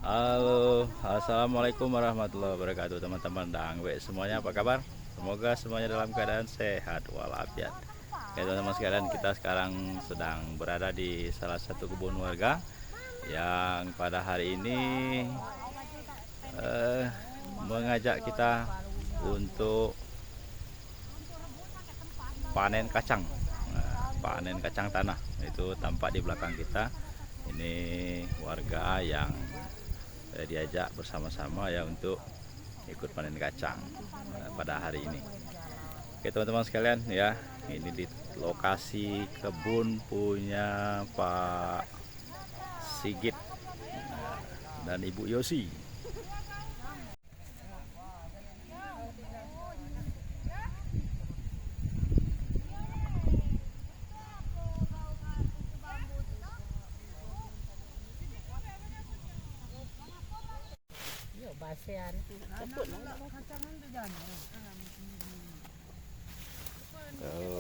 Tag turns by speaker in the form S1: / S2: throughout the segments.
S1: Halo, assalamualaikum warahmatullahi wabarakatuh teman-teman dan semuanya, apa kabar? Semoga semuanya dalam keadaan sehat walafiat. Oke teman-teman sekalian, kita sekarang sedang berada di salah satu kebun warga yang pada hari ini mengajak kita untuk panen kacang. Panen kacang tanah itu tampak di belakang kita. Ini warga yang diajak bersama-sama ya untuk ikut panen kacang pada hari ini. Oke teman-teman sekalian ya, ini di lokasi kebun punya Pak Sigit dan Ibu Yosi.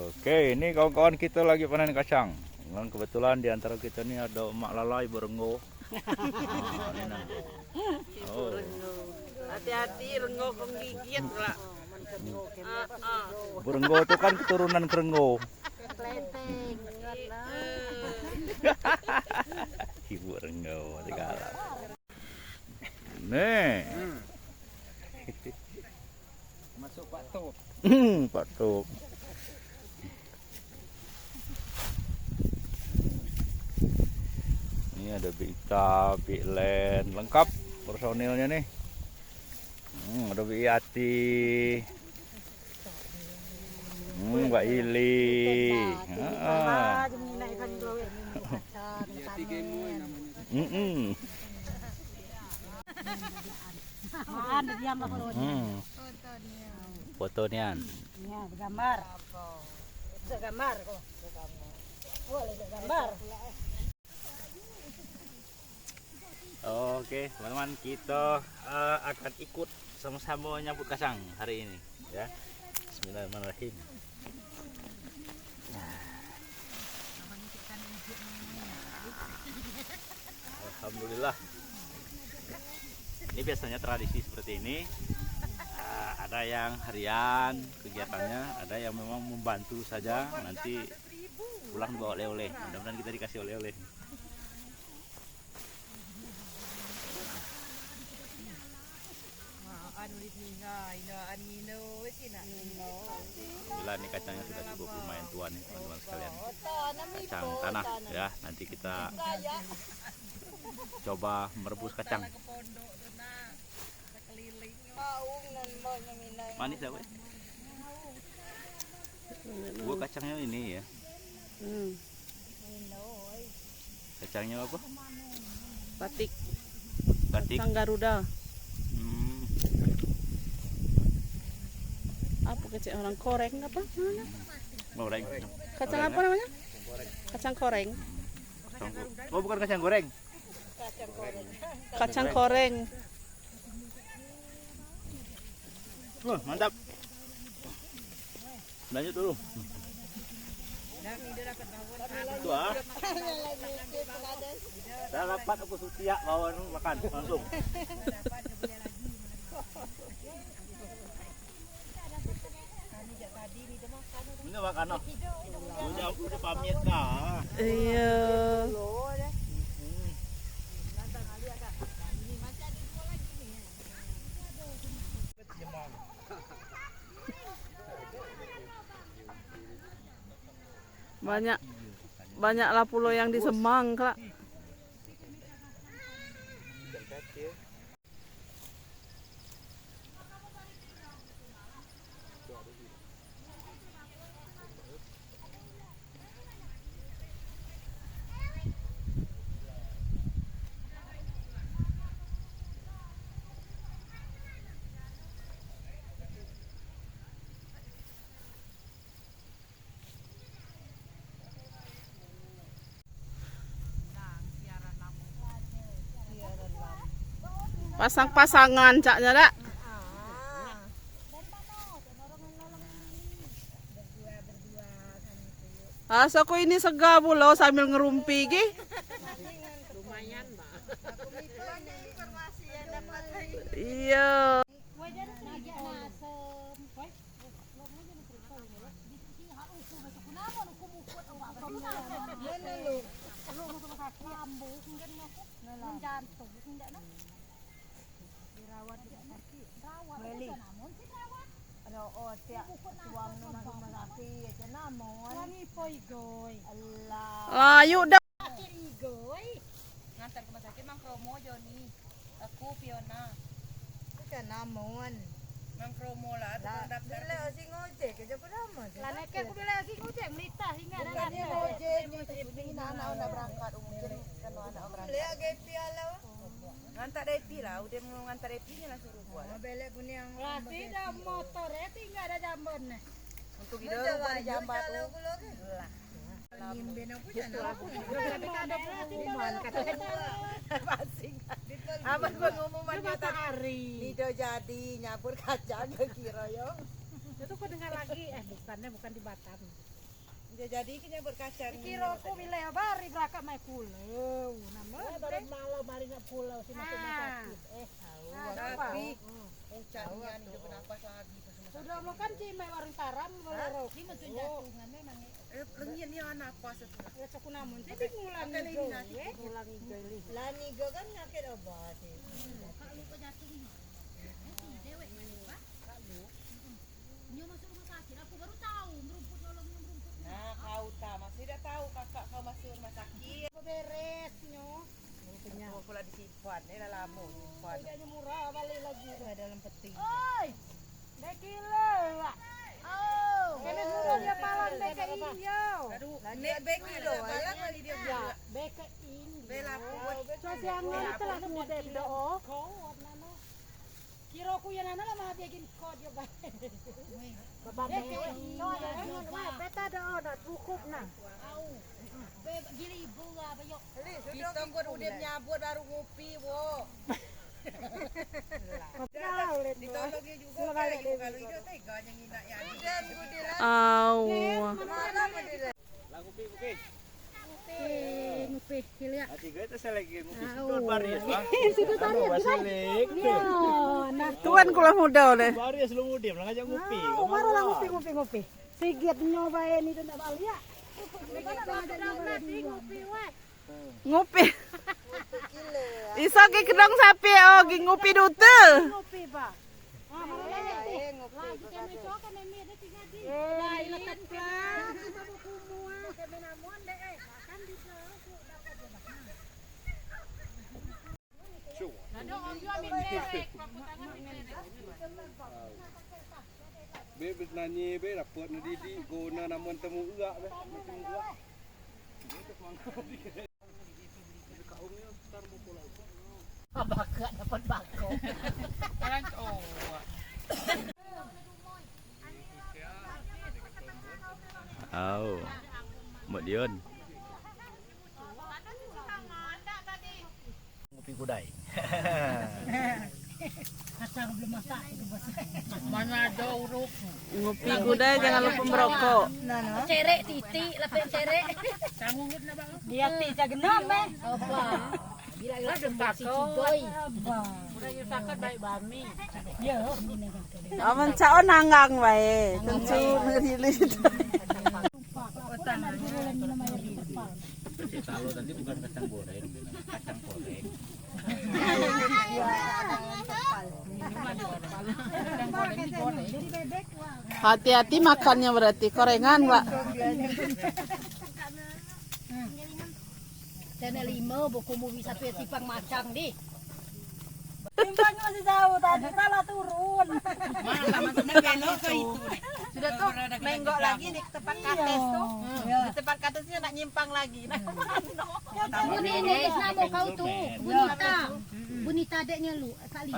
S1: Oke, ini kawan-kawan kita lagi panen kacang. Dan kebetulan di antara kita ini ada Emak Lala, Ibu Renggo. Oh.
S2: Hati-hati Renggo penggigit lah.
S1: Ibu Renggo itu kan keturunan Kerenggo. Ibu Renggo segala. Nih.
S3: Masuk Pak Tok.
S1: Pak Tok. Ini ada Bita, Bilen, lengkap personilnya nih. Ada Biati, Mbak Ili. Fotonya.
S4: Ya, bergambar. Bergambar kok. Boleh bergambar.
S1: Oke, teman-teman, kita akan ikut sama-sama nyambut kacang hari ini, ya. Bismillahirrahmanirrahim. Alhamdulillah. Ini biasanya tradisi seperti ini. Ada yang harian kegiatannya, ada yang memang membantu saja. Nanti pulang bawa oleh-oleh. Mudah-mudahan kita dikasih oleh-oleh. Bila ini kacangnya sudah cukup lumayan tua nih teman-teman sekalian. Kacang tanah ya. Nanti kita coba merebus kacang. Manis apa? Gua kacangnya ini ya. Kacangnya apa?
S2: Batik.
S1: Batik.
S2: Kacang Garuda. Apa kecil orang koreng apa namanya?
S1: Goreng.
S2: Kacang apa namanya? Kacang koreng.
S1: Oh, bukan kacang goreng.
S2: Kacang koreng.
S1: Mantap. Lanjut dulu. Itu Saya dapat aku setia bawa makan langsung. Ini makan no. Udah pamit kah?
S2: Iya. Banyaklah pulau yang di Semang, Kak. Pasang-pasangan caknya dak. Asa ko ini sega pulau sambil ngerumpi ki.
S4: Lumayan, Mbak.
S2: Iya. Ayo dah.
S4: Ngantar ke rumah sakit Mang Kromo Joni. Aku Fiona.
S5: Kan namun.
S4: Mang Kromo lah tukang daftar.
S5: Bila si ngojek aja pertama.
S4: Lah nek aku bilang si ngojek melitah hingga ada
S5: Bukan dia ngojek ni anak nak berangkat mungkin kan anak berangkat. Lihat GP ala.
S4: ngantar Depi lah, udah mau ngantar Depinya lah suruh buat.
S5: Belek pun yang
S4: Lah tidak motor ya tinggal ada jamban nih.
S5: untuk itu ada jambat. Lah. Nimben aku jangan. Apa gua ngumuman kata hari. Lido jadi nyabur kacang ke kira yo.
S4: Itu kok dengar lagi bukan di Batam.
S5: Dia jadi nyabur kacang.
S4: Kira aku wilayah bari belakang mai pulau. Nama
S5: baru malam mari nak pulau sini sakit. Tapi ucapnya nih kenapa lagi
S4: sudah mau kan cimai warung taram boleh roki macam jatuhan memang.
S5: Lengian ni anak apa setelah.
S4: Ya aku namun jadi ngulang nih. Ngulang gali.
S5: Lah nigo kan nyakit obat.
S4: Kak lu kok jatuh ini? Dewek mana Pak? Kak lu. Nyo masuk rumah sakit aku baru tahu merumput nolong merumput.
S5: Nah, kau tak masih dah tahu kakak kau masuk rumah sakit.
S4: Beres nyo.
S5: Aku pula disimpan, ni dah lama simpan.
S4: Harganya murah balik lagi.
S5: Dalam peti.
S4: Oi. Dekile. Oh. Kena suruh dia palang beke iyo.
S5: Aduh, nek bekilo ya kali dia
S4: Ya, beke in.
S5: bela buat.
S4: So siangan telah muda do. Kira ku yan ana lah mah bikin kod yo ba. Babak beta do dat cukup nah. Au. Gili bunga bayo.
S5: Kita buat udah nyabut baru ngopi, wo. Ditolong dia juga kalau itu tega yang nak ya. Dan gudilah.
S2: Aw.
S5: Mana gudilah.
S1: Lagu kopi.
S4: Ngupi kilia.
S1: Ati gue tuh lagi ngopi sudah baris, Bang.
S4: Sudah tadi
S1: Basilik.
S4: nah.
S2: Tuan kula muda oleh.
S1: Baris lu mudim, lang aja ngopi.
S4: Oh, baru lah ngopi. Sigit nyobain itu ndak balia. Ngopi weh.
S2: Ngopi. Iso ki kedong sapi oh ki ngopi dute.
S4: Ngopi, Pak. Lagi kami cokan ini ada 3 di. Lah lekat kan. Kita mau kumua kami namuan deh makan di sana dapat dapat. Ada orang jual minyak, pakai tangan minyak.
S3: Be nanya be dapat na di guna namun temu uak be. Temu uak.
S4: Baka dapat bako.
S1: Au. Mbak Dion. Ngopi kudai.
S4: Kacang belum masak itu mana ada urut.
S2: Ngopi kuda jangan lupa merokok.
S4: Cerek titik lepek cerek. Sangungit na bang. Dia ti jagenam eh. Apa? Bila-bila si cigoy. Apa? Udah yung sakat baik bami. Ya, ini kan.
S2: Aman cao nanggang wae. Tentu ngerilis.
S1: Kalau tadi bukan kacang goreng, kacang goreng.
S2: Hati-hati makannya berarti korengan, Pak.
S4: Tene 5 buku movie satu ya tipang macang di. Timpangnya masih jauh tadi malah turun.
S5: Maksudnya belok ke itu. Sudah tuh menggok lagi di tempat kates tuh. Di tempat katesnya nak nyimpang lagi.
S4: Buni ini nama kau tuh, Bunita. Bunita adeknya lu, kali.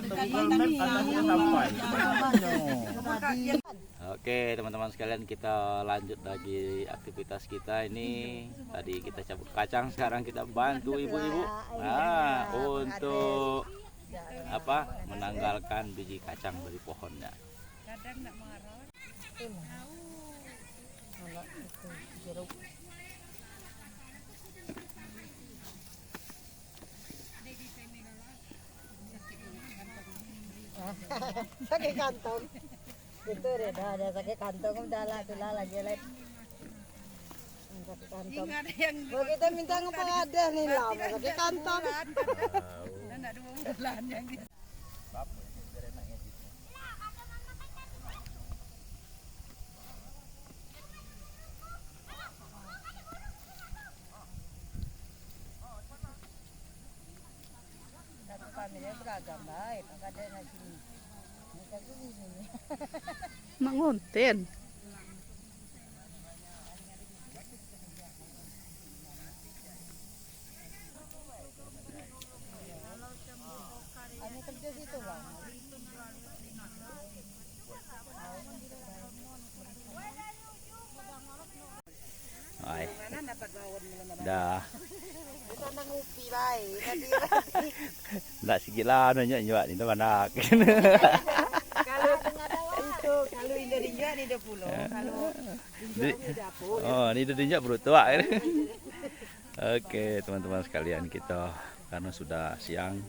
S1: Oke teman-teman sekalian, kita lanjut lagi aktivitas kita ini. Tadi kita cabut kacang, sekarang kita bantu ibu-ibu untuk menanggalkan biji kacang dari pohonnya.
S5: Kadang nak marah. Sakit kantong. Itu deh, dah ada sakit kantong udah lah tulah lagi lihat. Sakit kantong. Kalau kita minta ngapa ada nih lama sakit kantong. Enggak ada bulan yang di. Familia beragam baik, ada yang sini. Mereka tuh di sini.
S2: Manguntin.
S5: Ada kerja situ bang.
S1: Ay. Dah.
S5: Kita ngupi baik. Tadi
S1: Nak sikit lah nanya nyak ni mana.
S5: kalau itu kalau Indonesia ni 20. Kalau
S1: Oh, ni dia perut tua. Oke, teman-teman sekalian, kita karena sudah siang.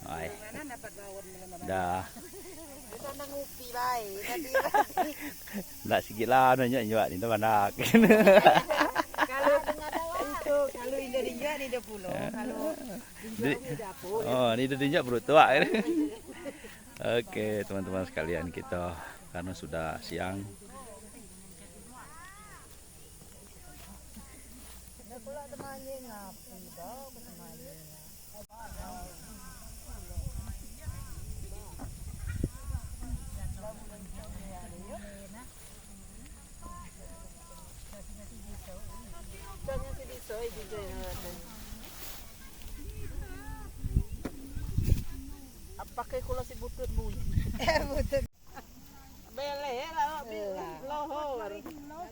S1: Ay. Dah.
S5: kita ngupi baik. Tadi
S1: Nak sikit lah nanya nyak ni mana.
S5: kalau itu kalau Indonesia ni 20. Kalau
S1: Oh, ni dia perut tua. Oke, teman-teman sekalian, kita karena sudah siang.
S2: Pakai kula si butut bu.
S5: Betul.
S2: Bele lah, lohor.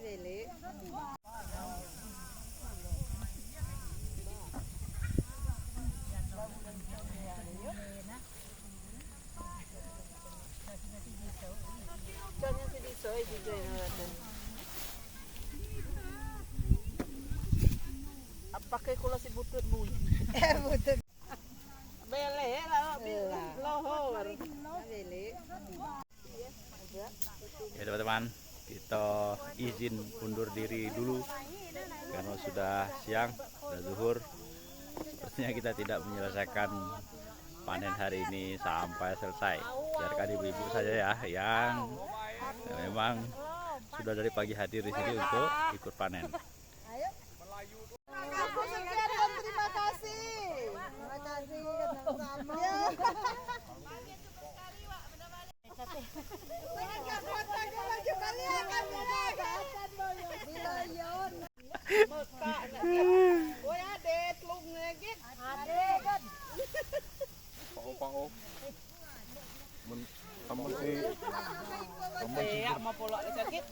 S5: Beli.
S2: Jangan si disoy juga natan. Pakai kula si butut bu.
S5: Betul.
S2: Bele lah, lohor.
S5: Beli.
S1: Ya teman-teman, kita izin undur diri dulu karena sudah siang, sudah zuhur. Sepertinya kita tidak menyelesaikan panen hari ini sampai selesai. Biarkan ibu-ibu saja ya yang memang sudah dari pagi hadir di sini untuk ikut panen.
S5: Aku sekian dan terima kasih. Terima kasih sama.
S3: Pao-pao. Kamu si
S2: Mau polok sakit.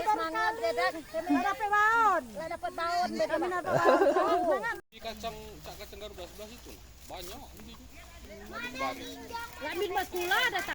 S4: Semangat dedak. Dapat baon. Dapat baon.
S3: kacang garuda sebelah situ banyak. Baris.
S4: Lamin mas kula ada